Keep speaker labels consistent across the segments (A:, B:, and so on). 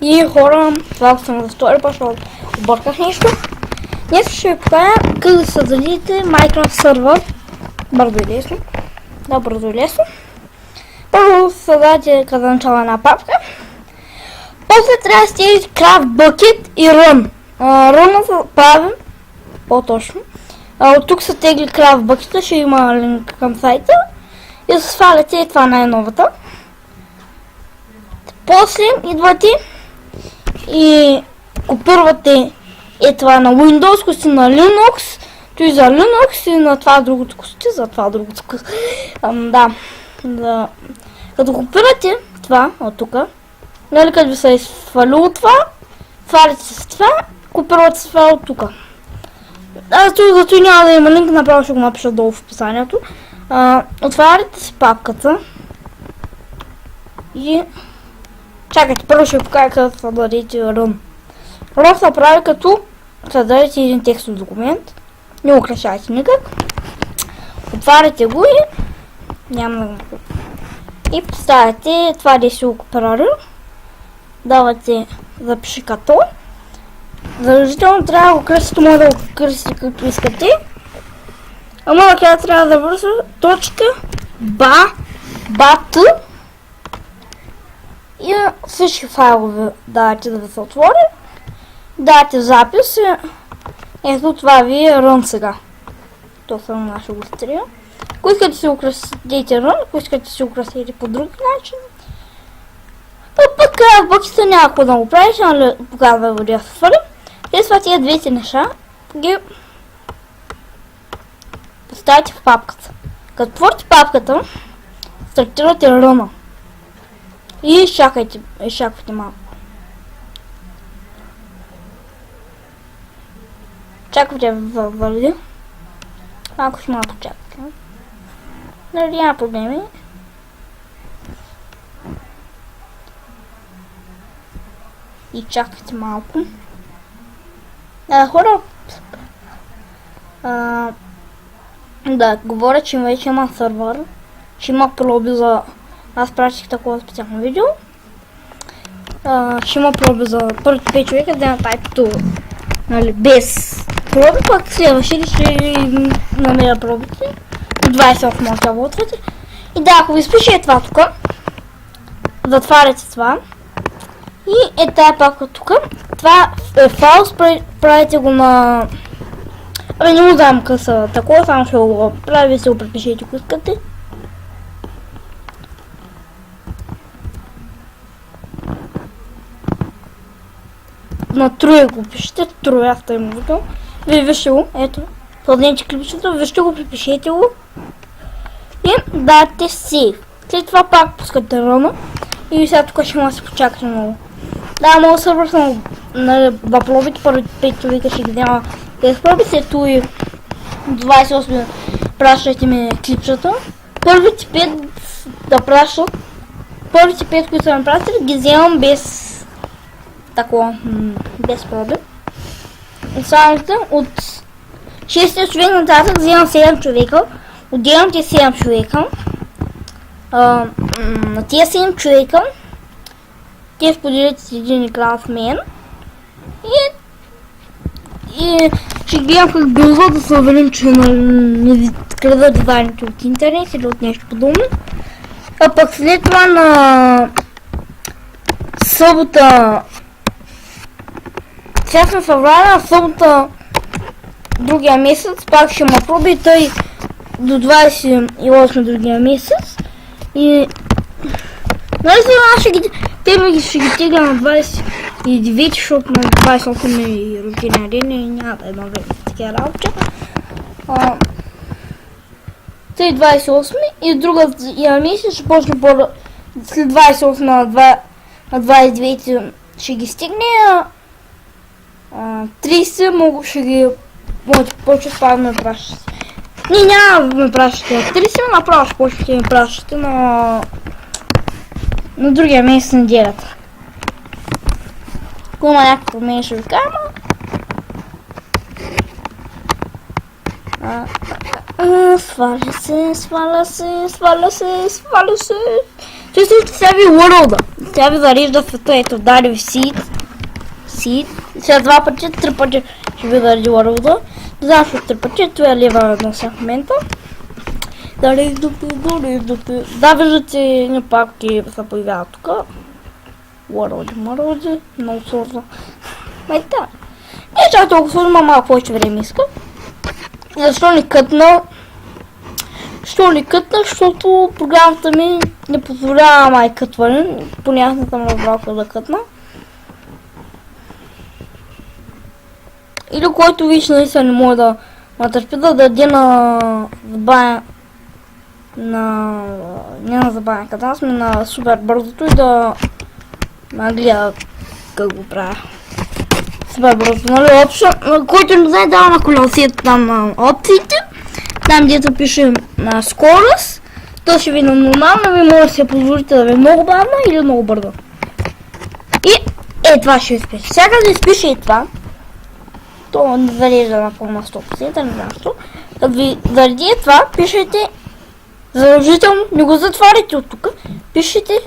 A: И хора, това съм за втори път, защото обърках нещо. Днес ще ви покажа как да създадете Minecraft сервер. Бързо и лесно. Да, бързо и лесно. Първо създадете като начало една папка. После трябва да стигнете Craft Bucket и Run. Run се правим по-точно. От тук се тегли Craft Bucket, ще има линк към сайта. И се сваляте това най-новата. После идвате и копирвате това на Windows, ако сте на Linux, то и за Linux и на това другото кости, за това другото кости. Като копирате това от тук, нали като ви се е свалило това, свалите с това, копирвате с това от тук. Зато няма да има линк, направо ще го напиша долу в описанието. Отваряте си папката и чакайте, първо ще ви покажа как да създадете Run. Run се прави като създадете един текстов документ, не украшайте никак. Отваряте го и няма да го и поставяте това да си го копирали. Давате запиши като. Задължително трябва да го кръстите, може да го кръстите както искате. Ама тя трябва да върши точка бат и всички файлове давате да ви се отвори. Давате запис и ето това ви е Run сега. То съм наша го стрия. Ако искате да си украсите Run, ако искате да си украсите по друг начин. Пък в боксите няма какво да го правиш, но показва води да се свали. И това тия двете неща ги поставите в папката. Като отворите папката, стартирате Run. И изчаквайте малко. Чаквате в върви. Малко ще малко чакате. Нали няма проблеми. И чакайте малко. Хора, да, говоря, че вече има сервер, че има проби за... Аз пратих такова специално видео. Ще има проби за първите 5 човека, да направите нали, без проби, пак следващите ще намеря пробите. До 28 може да го отваряте. И да, ако ви спише това тук, затваряте това. И е тая папка тук. Това е файл, правите го на... не му знам къса такова, само ще го прави, се го препишете, ако искате. На троя го пишете, трояста има викам. Вие вижте го, ето. Сладнете клипчето, вижте го, препишете го. И дадете Save. След това пак пускате Run. И сега тук ще може да се почакате много. Да, много сървър съм в пробите, първите 5 човека ще ги няма тези проби, след това и 28 пращайте ми клипчета. Първите 5 да пращат, първите 5, които са ми пращали, ги вземам без такова, без проби. Останалите от 6 човека нататък вземам 7 човека, отделните 7 човека, на тия 7 човека те споделят с един екран с мен и ще гледам как бързо да се уверим, че не крадат дизайните от интернет или от нещо подобно. А пък след това на събота, сега сме февруари, на събота другия месец пак ще ма проби и тъй до 28 другия месец. И нали сега ще ги тегля на 29, защото на 28 ми рождения ден и няма да има време такива работа. Тъй 28 и другия месец ще почне след 28 на 29 ще ги стигне, 30 ще ги почне това да ме пращате. Не, няма да ме пращате 30, направо ще почнете да ме пращате на другия месец неделята. Ако има някакво мен ще ви кажа, сваля се. Чувствайте сега ви World-а. Тя ви зарежда света, ето дали ви seed. Сега 2 пъти, 3 пъти ще ви зареди World. Защо 3 пъти, това е лева на сега в момента. Дали издупи. Да, виждате, не пакти се появяват тук. World, много сложно. Майта. Не чак толкова сложно, ма малко повече време иска. Защо ни кътна? Защото програмата ми не позволява май кътване. Понякога не съм разбрал как да кътна. Или който виж наистина не може да натърпи да даде на забавя не на забавя ката, сме на супер бързото и да гледа как го правя. Супер бързо, нали? Който не знае, дава на колесието там на опциите. Там дето пише на скорост, то ще ви на нормално, ви може да се позволите да ви е много бавна или много бързо. И това ще изпише. Сега да изпише и това, то не зарежда на пълна 100%, не знам що. Като ви зареди това, пишете задължително, не го затваряйте от тук, пишете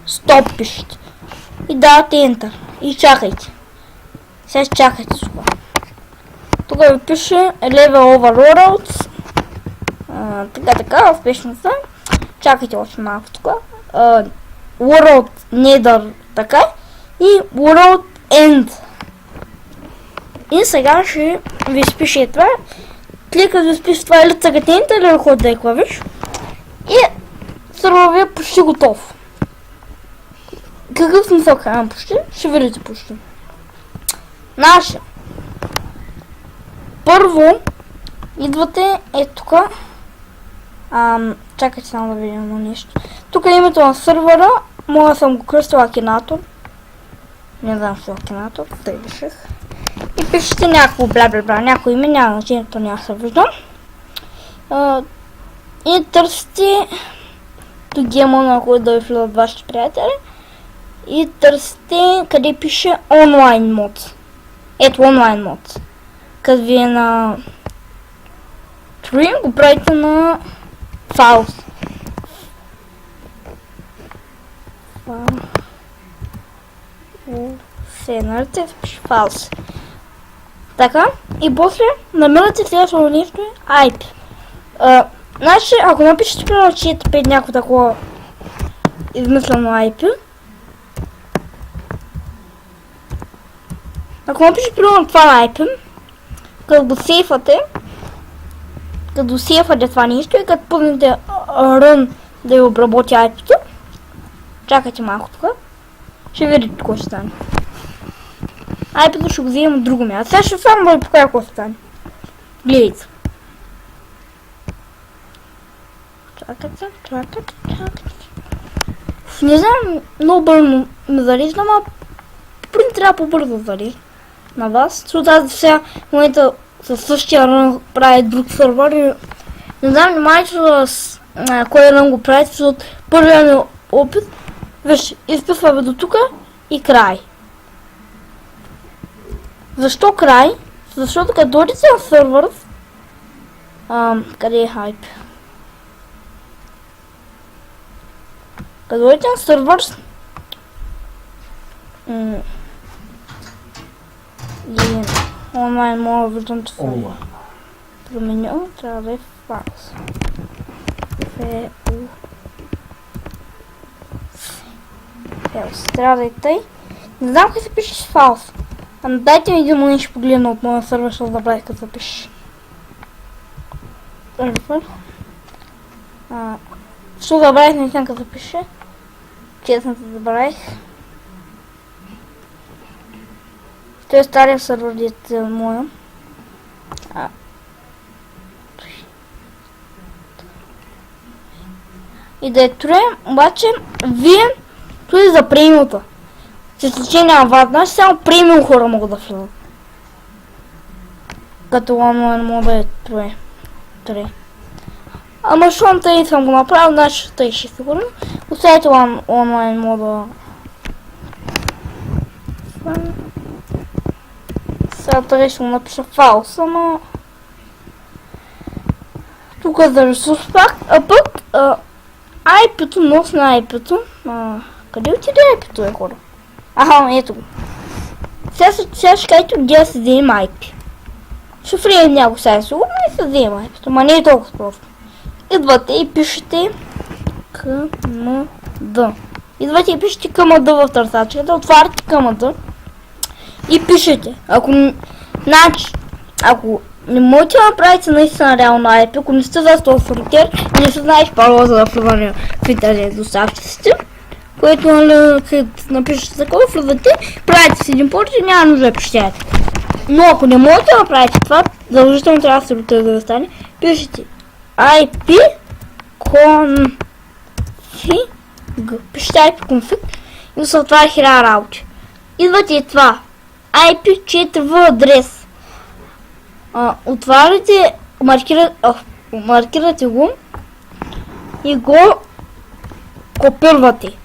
A: стоп пишете. И давате Enter. И чакайте. Сега чакайте с това. Тук ви пише Level over Worlds. Така, успешността. Чакайте още малко тук. World Nether, така. И World End. И сега ще ви спише това. Кликът ви спише това или цъкате Enter или ръкот да е клавиш. И сървър ви е почти готов. Какъв смисъл казвам почти? Ще видите почти. Наша. Първо идвате тук. Чакайте само да видим нещо. Тук е името на сървъра. Мога съм го кръстил Акинатор. Не знам що е Акинатор. Тъй реших. И пишете някакво бла-бла-бла. Някой име, няма значението, няма се виждам. И търсите до гема, на който да ви влизат вашите приятели. И търсите къде пише онлайн мод. Ето онлайн мод. Като ви е на Stream, го правите на Files. Нарете, пише Files. Така, и после намирате следващото нещо IP. Значи, ако напишете примерно 4-5 някакво такова измислено IP, ако напишете примерно това на IP, като го сейфате, това нещо и като пуснете Run да ви обработи IP-то, чакайте малко тук, ще видите какво ще стане. IP-то ще го вземем от друго място. Сега ще само да ви покажа какво ще стане. Гледайте. Чакайте. Не знам, много бързо ме зарежда, ама принцип трябва по-бързо да зарежда на вас. Защото аз сега в момента със същия рън прави друг сървър и не знам внимайте кой рън го прави, защото първият ми опит, виж, изписваме до тук и край. Защо край? Защото като дойдете на сървър, къде е хайп? Като дойдете на сървър, онлайн мога да виждам, че съм променил, трябва да е Files. Трябва да е тъй. Не знам как се пише с Files. Дайте ми един момент, ще погледна от моя сървър, ще забравих как се пише. Що забравих, не знам как се пише. Честно се забравих. Той е стария сървър, дето е моя. И да е троем, обаче вие той за премиута. С изключение на вас, значи само премиум хора могат да влизат. Като онлайн мога да е троем. Ама щом тъй съм го направил, значи тъй ще сигурно. Оставете онлайн мода. Сега тъй ще му напиша Files, ама... Тук е за ресурс пак, а пък IP-то, нос на IP-то. Къде отиде IP-то е, хора? Аха, ето го. Сега ще кажете где да се вземе IP. Шифрирам някой сайт сигурно и се взема IP-то, ма не е толкова просто. Идвате и пишете KMD. Идвате и пишете KMD в търсачката, отваряте KMD и пишете. Ако не можете да направите наистина реално IP, ако не сте за този фронтиер и не се знаеш парола за да влизане в интернет доставчиците, което напишете такова, влизате, правите си един порт и няма нужда да пишете. Но ако не можете да направите това, задължително трябва да се рутира да стане, пишете IP config, пишете IP config и се отваря 1000 работи. Идвате и това IP 4V адрес. Отваряте, маркирате го и го копирвате.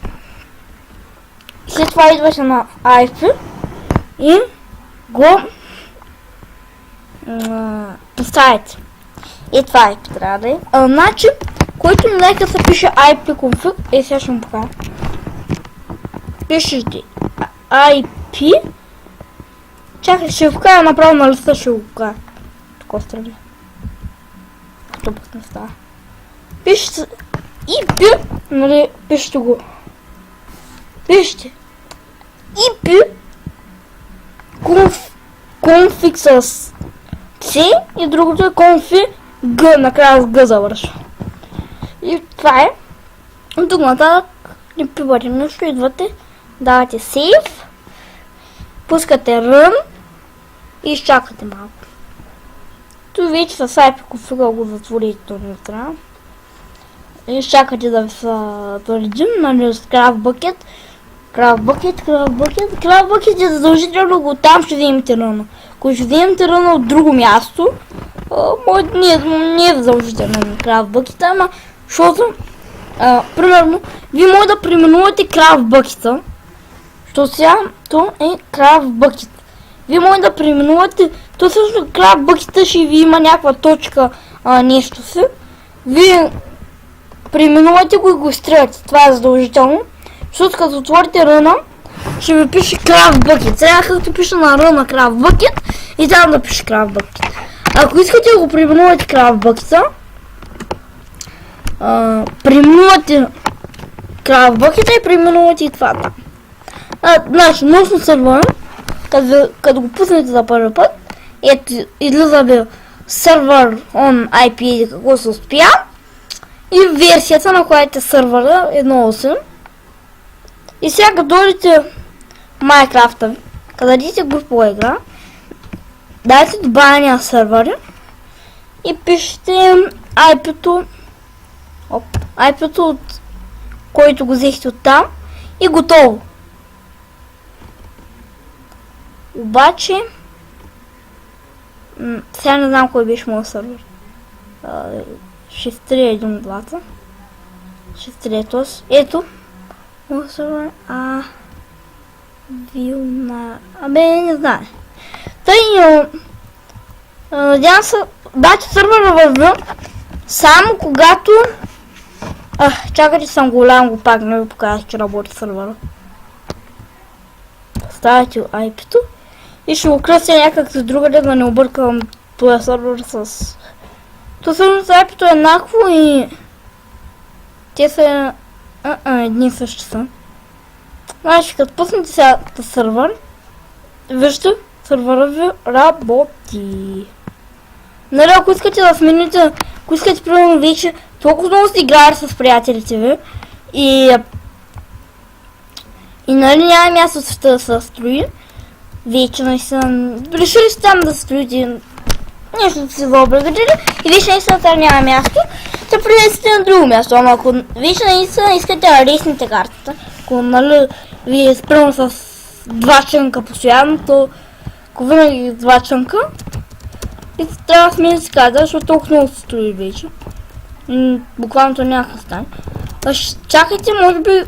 A: След това идвате на IP и го поставите. И това IP трябва да е. Значи, който не нека се пише IP config, сега ще му покажа. Пишете IP. Чакай, ще го покажа направо на листа, ще го покажа. Такова страни. Като път не става. Пишете IP, нали, пишете го. Пишете IP config с C и другото е config G, накрая с G завършва. И това е. От тук нататък не пивате нищо, идвате, давате save, пускате run и изчакате малко. Тук вече с IP config го затворите този страна. И изчакате да ви се заредим, нали, с CraftBucket. CraftBucket е задължително го там ще вземете ръна. Ако ще вземете ръна от друго място, не е задължително на CraftBucket, ама защото, примерно, вие може да преименувате CraftBucket, защото сега то е CraftBucket. Вие може да преименувате, то също CraftBucket ще ви има някаква точка, нещо си. Вие преименувате го и го изтреляте, това е задължително. Защото като отворите ръна, ще ви пише CraftBucket. Сега като пише на ръна CraftBucket и там да пише CraftBucket. Ако искате да го преименувате CraftBucket, преименувате CraftBucket и преименувате и това там. Значи, носно сервера, като го пуснете за първи път, ето излиза ви сервер on IP или какво се успя и версията на която е сервера 1.8. И сега като дойдете Minecraft-а ви, като дадете групова игра, дайте добавяния сервери и пишете IP-то, от който го взехте от там и готово. Обаче, сега не знам кой беше моят сервер. 6.3.1.2. 6.3, ето. Моят сервер, не знае. Тъй, надявам се, дайте сервера вървя, само когато... чакайте, съм голям, го пак не ви показах, че работи сервера. Ставате IP-то и ще го кръстя някак с другаде, да не объркам този сервер с... То всъщност IP-то е еднакво и... Те са... едни и същи са. Значи, като пуснете сега сервер, вижте, сервера ви работи. Нали, ако искате да смените, ако искате примерно вече толкова много сте играли с приятелите ви и нали няма място да се строи, вече наистина решили сте там да строите нещо да се заоблагодели и вече наистина там няма място, да принесете на друго място, ама ако вече наистина искате да лесните картата, ако нали ви спрямо с 2 чънка постоянно, то ако винаги 2 чънка и трябва да смените карта, защото толкова много се строи вече. Буквално няма да стане. Чакайте, може би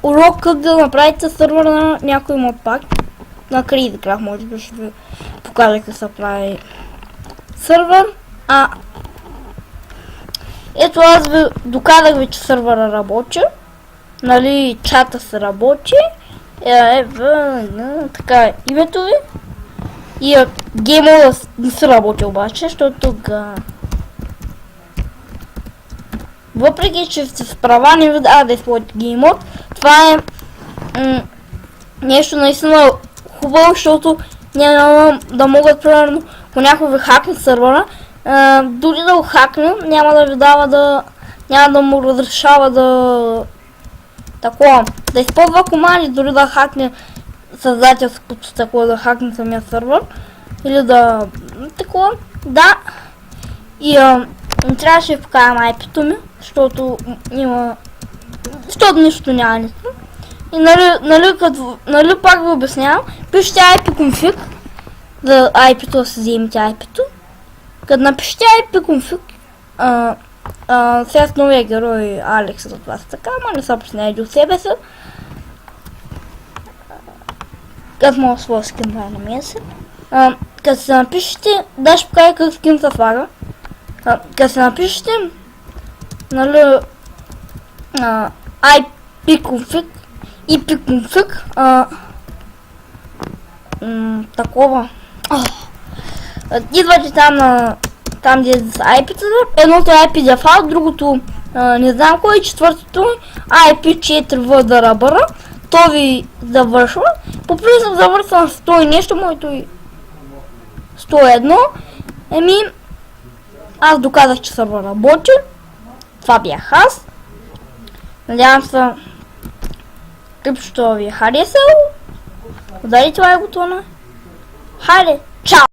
A: урок как да направите сервер на някой мод пак. На CreateCraft може би ще ви покажа как се прави сервер. Ето аз ви доказах ви, че сървъра работи. Нали, чата се работи. Така, името ви. И геймова не се работи обаче, защото тук... Въпреки, че сте с права, не ви да използвате геймод. Това е нещо наистина хубаво, защото няма да могат, примерно, ако някой ви хакне сървъра, дори да го хакне, няма да ви дава няма да му разрешава да използва команди, дори да хакне създателското такова, да хакне самия сървър. Или такова. Да. И трябваше да покажам IP-то ми, защото нищо няма нищо. И нали пак ви обяснявам, пишете IP-config, за IP-то да си вземете IP-то. Като напишете IP-config, сега с новия герой Алекс от вас така, ама не са поснайди от себе си. Като мога своя скин да намия се. Като се напишете, да ще покажа как скин се слага. Като се напишете, нали, IP-config, такова. Идвате там где са IP-та, едното е IP дефалт, другото не знам кой, четвъртото IP4 да ръбъра, то ви завършва. По принцип завършва на 100 и нещо, моето и 101. Аз доказах, че сървър работи. Това бях аз. Надявам се клипчето ви е харесало. Ударите лайк бутона. Хайде, чао!